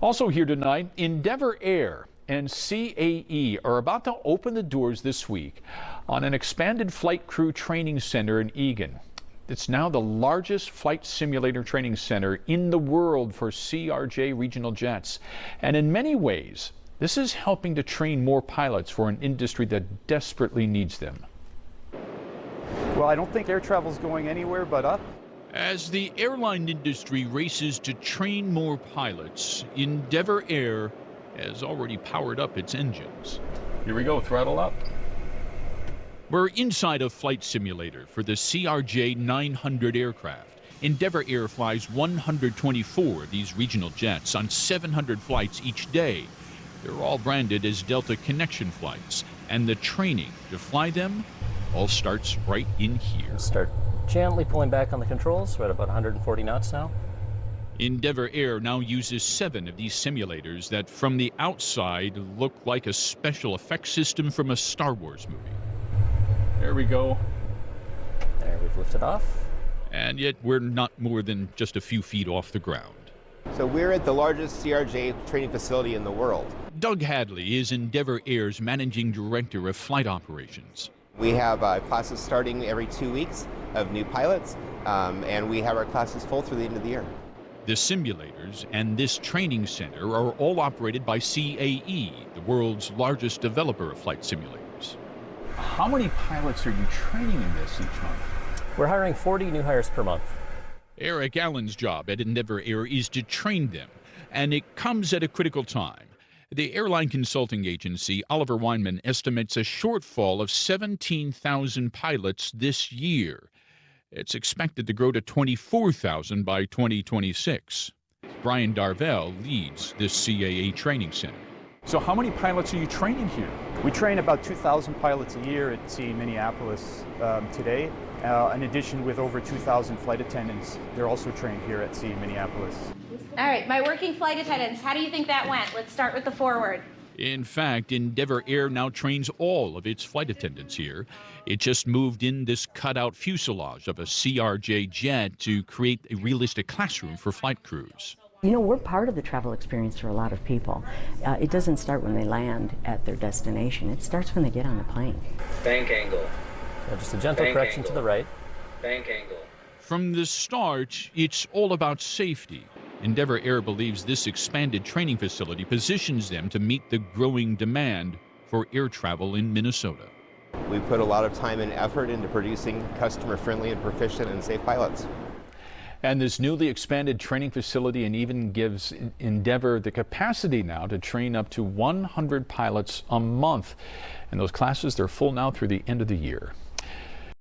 Also here tonight, Endeavor Air and CAE are about to open the doors this week on an expanded flight crew training center in Eagan. It's now the largest flight simulator training center in the world for CRJ regional jets. And in many ways, this is helping to train more pilots for an industry that desperately needs them. Well, I don't think air travel is going anywhere but up. As the airline industry races to train more pilots, Endeavor Air has already powered up its engines. Here we go, throttle up. We're inside a flight simulator for the CRJ 900 aircraft. Endeavor Air flies 124 of these regional jets on 700 flights each day. They're all branded as Delta Connection flights, and the training to fly them all starts right in here. Start gently pulling back on the controls. We're at about 140 knots now. Endeavor Air now uses 7 of these simulators that from the outside look like a special effects system from a Star Wars movie. There we go. There, we've lifted off. And yet we're not more than just a few feet off the ground. So we're at the largest CRJ training facility in the world. Doug Hadley is Endeavor Air's managing director of flight operations. We have classes starting every 2 weeks of new pilots, and we have our classes full through the end of the year. The simulators and this training center are all operated by CAE, the world's largest developer of flight simulators. How many pilots are you training in this each month? We're hiring 40 new hires per month. Eric Allen's job at Endeavor Air is to train them, and it comes at a critical time. The airline consulting agency Oliver Wyman estimates a shortfall of 17,000 pilots this year. It's expected to grow to 24,000 by 2026. Brian Darvell leads this CAE training center. So how many pilots are you training here? We train about 2,000 pilots a year at CAE Minneapolis today. In addition, with over 2,000 flight attendants, they're also trained here at CAE Minneapolis. All right, my working flight attendants, how do you think that went? Let's start with the forward. In fact, Endeavor Air now trains all of its flight attendants here. It just moved in this cutout fuselage of a CRJ jet to create a realistic classroom for flight crews. You know, we're part of the travel experience for a lot of people. It doesn't start when they land at their destination. It starts when they get on the plane. Bank angle. So just a gentle Bank correction angle. to the right. Bank angle. From the start, it's all about safety. Endeavor Air believes this expanded training facility positions them to meet the growing demand for air travel in Minnesota. We put a lot of time and effort into producing customer-friendly and proficient and safe pilots. And this newly expanded training facility and even gives Endeavor the capacity now to train up to 100 pilots a month. And those classes, they're full now through the end of the year.